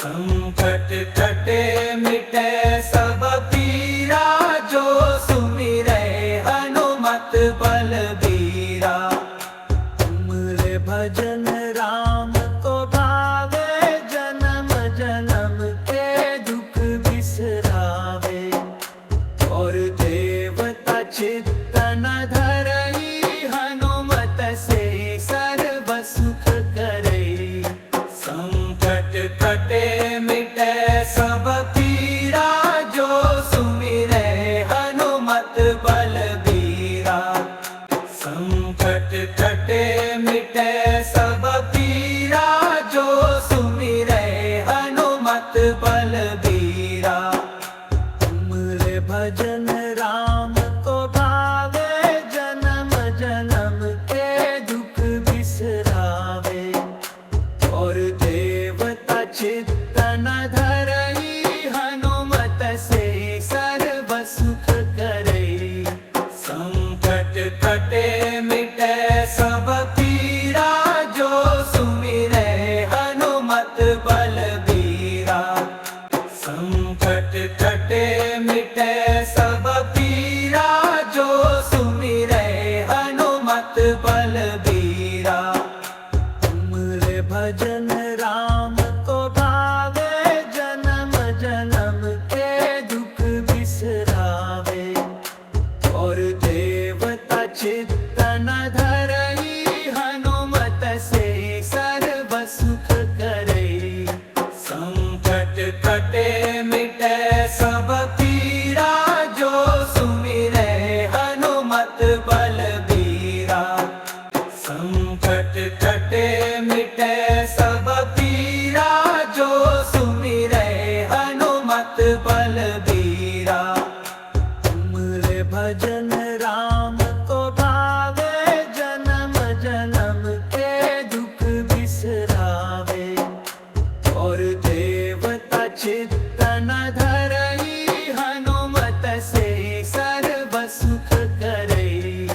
संकट कटे मिटे सब पीरा, जो सुमिरै हनुमत बलबीरा। तुमरे भजन राम को भावे, जन्म जन्म के दुख बिसरावे। और देवता चित्तन धरई, हनुमत से सर्व सुख करई। संकट कटे मिटे सब पीरा, जो सुमिरै हनुमत बलबीरा। संकट कटे मिटे सब पीरा, जो सुमिरै हनुमत बलबीरा। तुमरे भजन राम को भावे, जन्म जन्म के दुख बिसरावे। और देवता चित्तन धरई, हनुमत से सर्व सुख करई। संकट कटे मिटे सब पीरा, जो सुमिरै हनुमत बलबीरा। संकट कटे मिटे सब पीरा, जो सुमिरै हनुमत बलबीरा। तुमरे भजन राम को भावे, जन्म जन्म के दुख बिसरावे। और देवता चित्तन धरई, हनुमत से सर्व सुख करई। संकट कटे मिटे सब पीरा, जो सुमिरै हनुमत बलबीरा। संकट कटे मिटे सब पीरा, जो सुमिरै हनुमत बलबीरा। तुमरे भजन राम को भावे, जन्म जन्म के दुख बिसरावे। और देवता चित्तन धरई, हनुमत से सर्व सुख करई।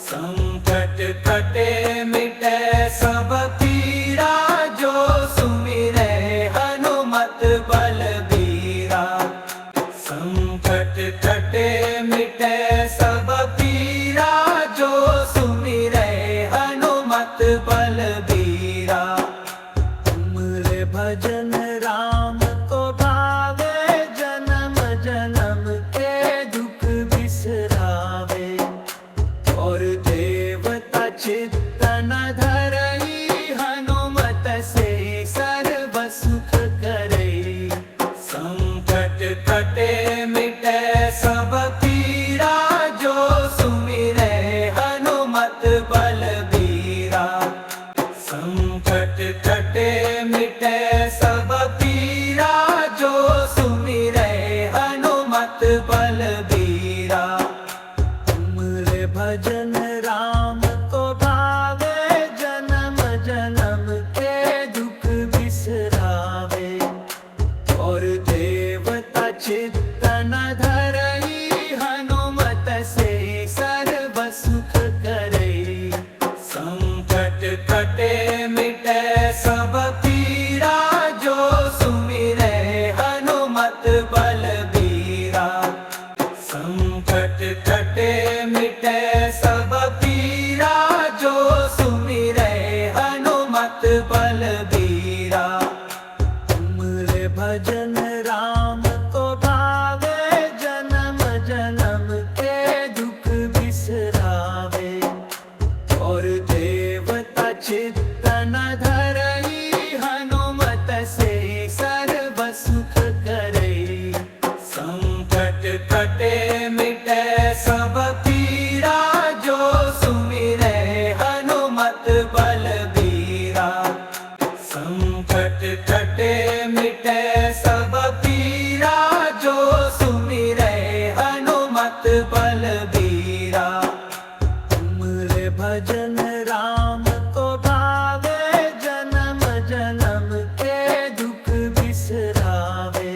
संकट कटे मिटे सब पीरा, जो सुमिरै हनुमत बलबीरा। संकट कटे मिटे सब पीरा, जो सुमिरै हनुमत बलबीरा। तुमरे भजन राम को भावे, जन्म जन्म के दुख बिसरावे। और देवता चित्तन धरई, हनुमत से सर्व सुख करई। संकट कटे मिटे सब पीरा, जो सुमिरै हनुमत बलबीरा। संकट कटे मिटे सब पीरा, जो सुमिरै हनुमत बलबीरा। तुमरे भजन राम को भावे, जन्म जन्म के दुख बिसरावे। और देवता चित्तन धरई, हनुमत से सर्व सुख करई। संकट कटे मिटे सब पीरा, जो सुमिरै हनुमत बलबीरा। संकट कटे मिटे सब पीरा, जो सुमिरै हनुमत बलबीरा। तुमरे भजन राम को भावे, जन्म जन्म के दुख बिसरावे। और देवता चित्तन धरई, हनुमत से सर्व सुख करई। संकट कटे मिटे सब पीरा, जो सुमिरै हनुमत बलबीरा। संकट कटे मिटे सब पीरा, जो सुमिरै हनुमत बलबीरा। तुमरे भजन राम को भावे, जन्म जन्म के दुख बिसरावे।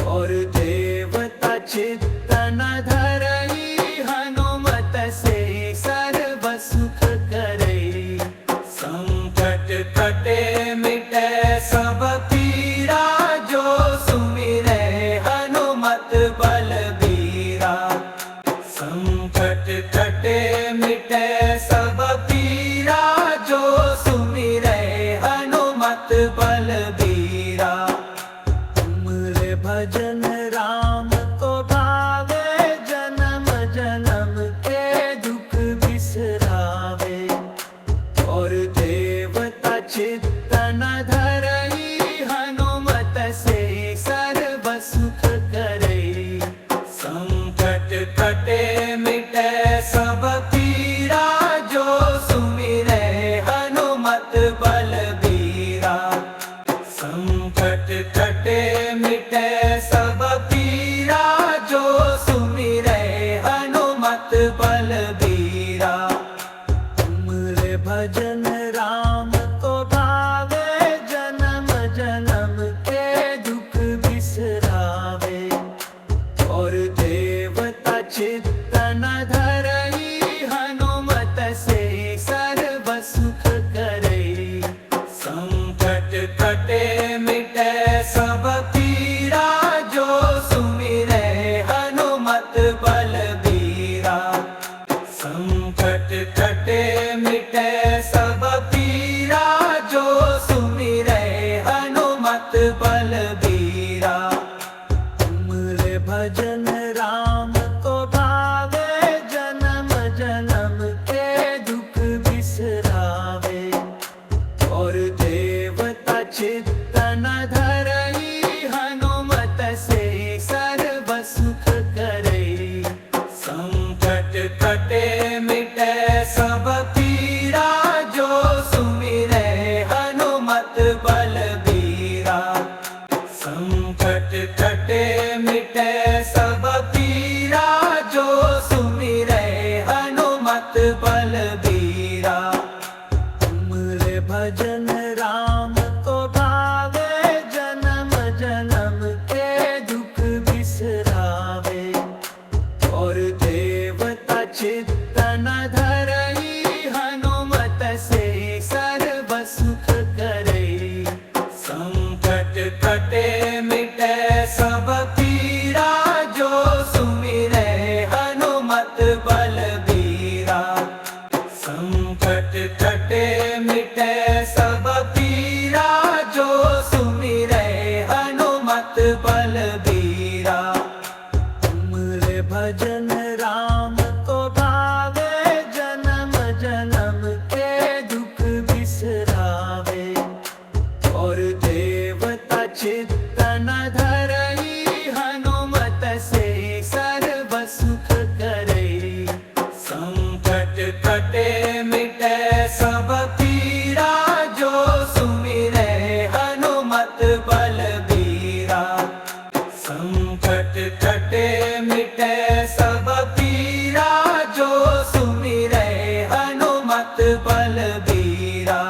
और देवता चित्तन धरई, हनुमत से सर्व सुख करई। संकट कटे मिटे सब पीरा, बलबीरा। तुमरे भजन राम को भावे, जन्म जन्म के दुख बिसरावे। और देवता चित्तन धरई, हनुमत से सर्व सुख करई। संकट कटे मिटे सब पीरा, जो सुमिरै हनुमत बलबीरा। संकट कटे मिटे सब पीरा, जो सुमिरै हनुमत बलबीरा। तुमरे भजन राम को भावे, जन्म जन्म के दुख बिसरावे। और देवता चित्तन धरई, हनुमत से सर्व सुख करई। संकट कटे मिटे सब पीरा, जो सुमिरै हनुमत बलबीरा। संकट कटे मिटे सब पीरा, जो सुमिरै हनुमत बलबीरा। तुमरे भजन राम को भावे, जन्म जन्म के दुख बिसरावे। और देवता चित्तन धरई, हनुमत से सर्व सुख करई। संकट कटे मिटे सब पीरा, जो सुमिरै हनुमत बलबीरा। संकट कटे मिटे सब पीरा, जो सुमिरै हनुमत बलबीरा। तुमरे भजन राम को भावे, जन्म जन्म के दुख बिसरावे। और देवता चित्तन धरई, हनुमत से सर्व सुख करई। संकट कटे मिटे सब पीरा, जो सुमिरै हनुमत बलबीरा। संकट कटे मिटे सब पीरा, जो सुमिरै हनुमत बलबीरा। तुमरे भजन राम को भावे, जन्म जन्म के दुख बिसरावे। और देवता चित्तन धरई, हनुमत से सर्व सुख करई। संकट कटे मिटे सब पीरा, जो सुमिरै हनुमत बलबीरा। संकट कटे मिटे सब पीरा, जो सुमिरै हनुमत बलबीरा।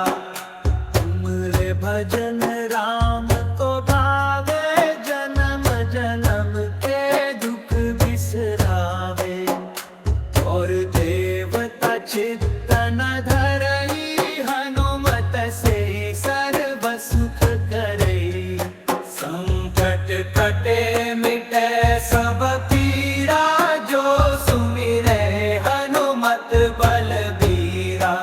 तुमरे भजन राम को भावे, जन्म जन्म के दुख बिसरावे। और देवता चित्तन धरई, हनुमत से सर्व सुख करई। संकट कटे मिटे सब पीरा, जो सुमिरै हनुमत बलबीरा।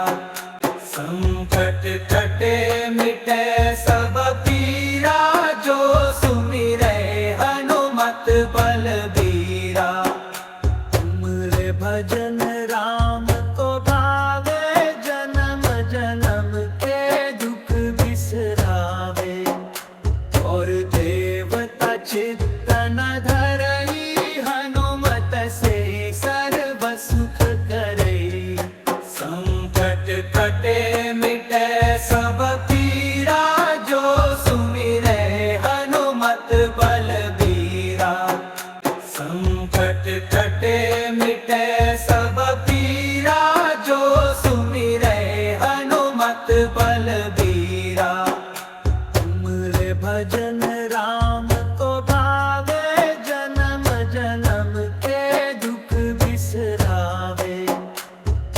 संकट कटे मिटे सब पीरा, जो सुमिरै हनुमत बलबीरा। तुमरे भजन राम को भावे, जन्म जन्म के दुख बिसरावे। और देवता चित्तन धरई, हनुमत से सर्व सुख करई। संकट कटे मिटे सब पीरा, जो सुमिरै हनुमत बलबीरा। संकट कटे मिटे सब पीरा, जो सुमिरै हनुमत बलबीरा। तुमरे भजन राम को भावे, जन्म जन्म के दुख बिसरावे।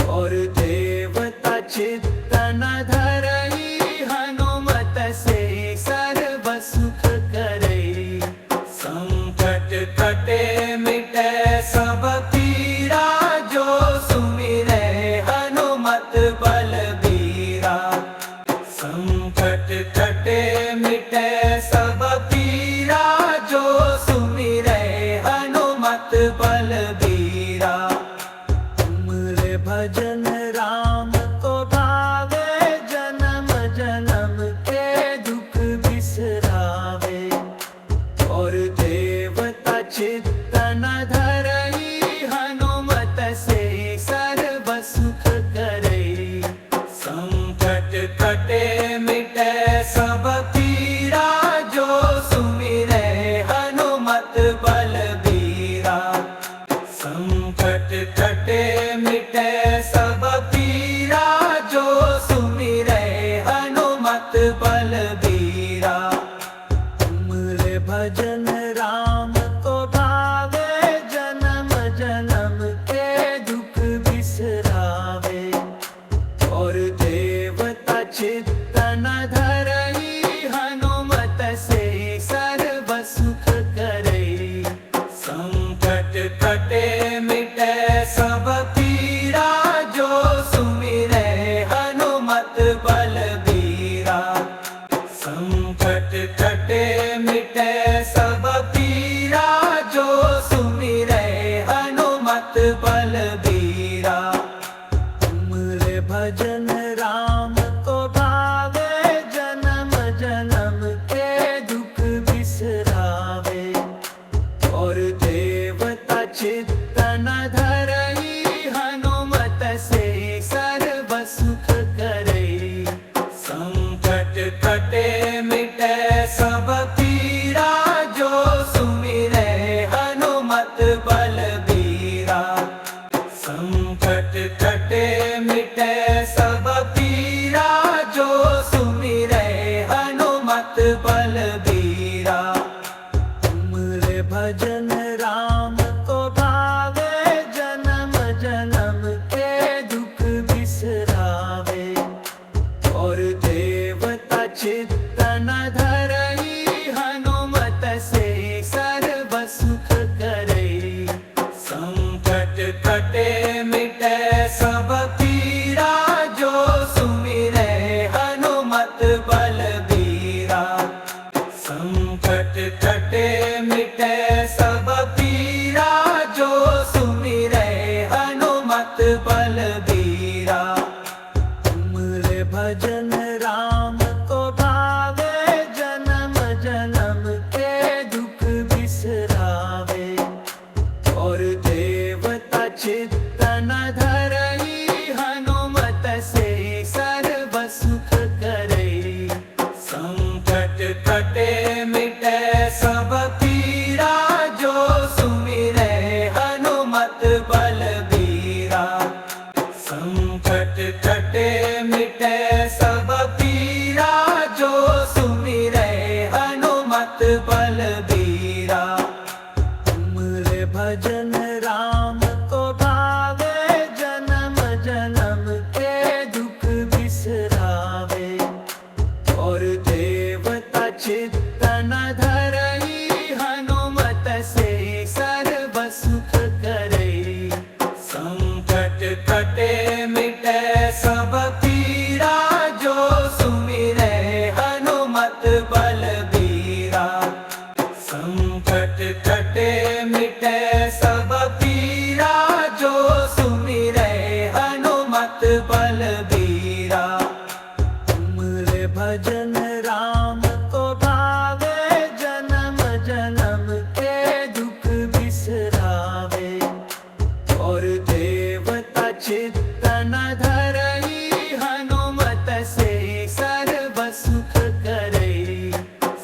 और देवता चित्तन धरई, हनुमत से सर्व सुख करई। संकट कटे मिटे सब पीरा, जो सुमिरै हनुमत बलबीरा। संकट कटे मिटे भजन राम को भावे, जन्म जन्म के दुख बिसरावे। और देवता चित्तन धरई, हनुमत से सर्व सुख करई। संकट कटे मिटे सब पीरा, जो सुमिरे हनुमत बलबीरा। संकट कटे मिटे सब पीरा, जो सुमिरे हनुमत बलबीरा। तुमरे भजन राम को भावे, जन्म जन्म के दुख बिसरावे। और देवता चित्तन धरई, हनुमत से सर्व सुख करई। संकट कटे मिटे सब पीरा, जो सुमिरे हनुमत बलबीरा। संकट कटे मिटे सब पीरा, जो सुमिरे हनुमत बलबीरा। तुमरे भजन राम को भावे, जन्म जन्म के दुख बिसरावे। और देवता चित्तन धरई, हनुमत से सर्व सुख करई। संकट कटे मिटे सब पीरा, जो सुमिरे हनुमत बलबीरा। संकट कटे मिटे सब पीरा, जो सुमिरे हनुमत बलबीरा। तुमरे भजन राम को भावे, जन्म जन्म के दुख बिसरावे। और देवता चित्तन धरई, हनुमत से सर्व सुख करई। संकट कटे मिटे सब पीरा, जो सुमिरे हनुमत बलबीरा। संकट कटे मिटे सब पीरा, जो सुमिरे हनुमत बलबीरा। तुमरे भजन राम को भावे, जन्म जन्म के दुख बिसरावे। और देवता चित्तन धरई, हनुमत से सर्व सुख करई। संकट कटे मिटे सब पीरा, जो सुमिरे हनुमत बलबीरा। संकट कटे मिटे सब पीरा, जो सुमिरे हनुमत बलबीरा। तुमरे भजन राम को भावे, जन्म जन्म के दुख बिसरावे। और देवता चित्तन धरई, हनुमत से सर्व सुख करई।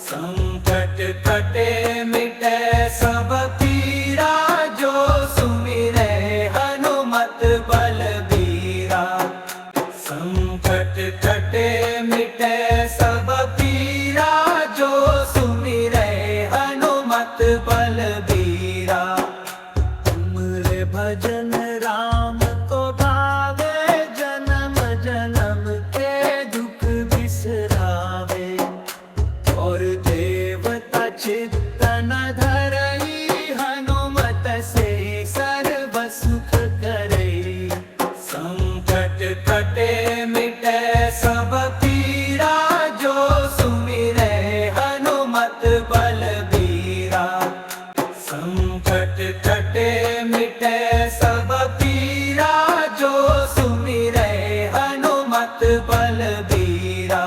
संकट कटे मिटे सब पीरा, जो सुमिरे हनुमत बलबीरा। संकट कटे मिटे सब पीरा, जो सुमिरे हनुमत बलबीरा। तुमरे भजन राम को भावे, जन्म जन्म के दुख बिसरावे। और देवता चित्तन धरई, हनुमत से सर्व सुख करई। संकट कटे मिटे सब पीरा, जो सुमिरे हनुमत बलबीरा। संकट कटे मिटे सब पीरा, जो सुमिरे हनुमत बलबीरा।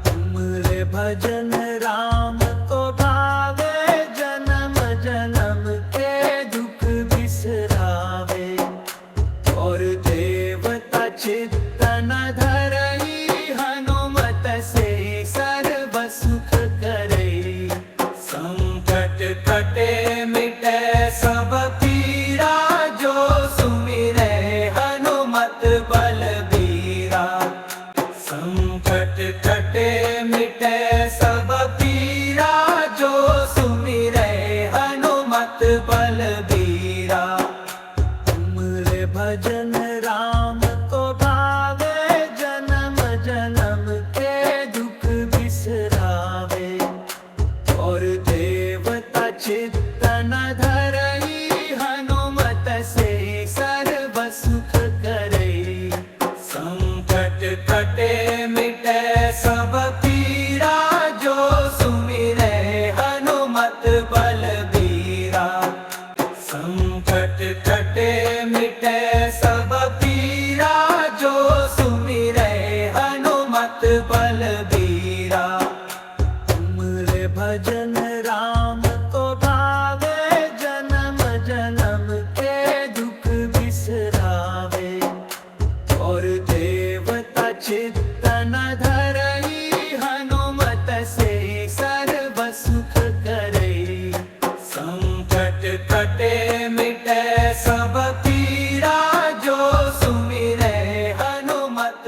तुमरे भजन राम को भावे, जन्म जन्म के दुख बिसरावे। और देवता चित्तन धरई, हनुमत से सर्व सुख करई। भजन राम को भावे, जन्म जन्म के दुख बिसरावे। और देवता चित्तन धरई, हनुमत से सर्व सुख करई। संकट कटे मिटे सब पीरा, जो सुमिरे हनुमत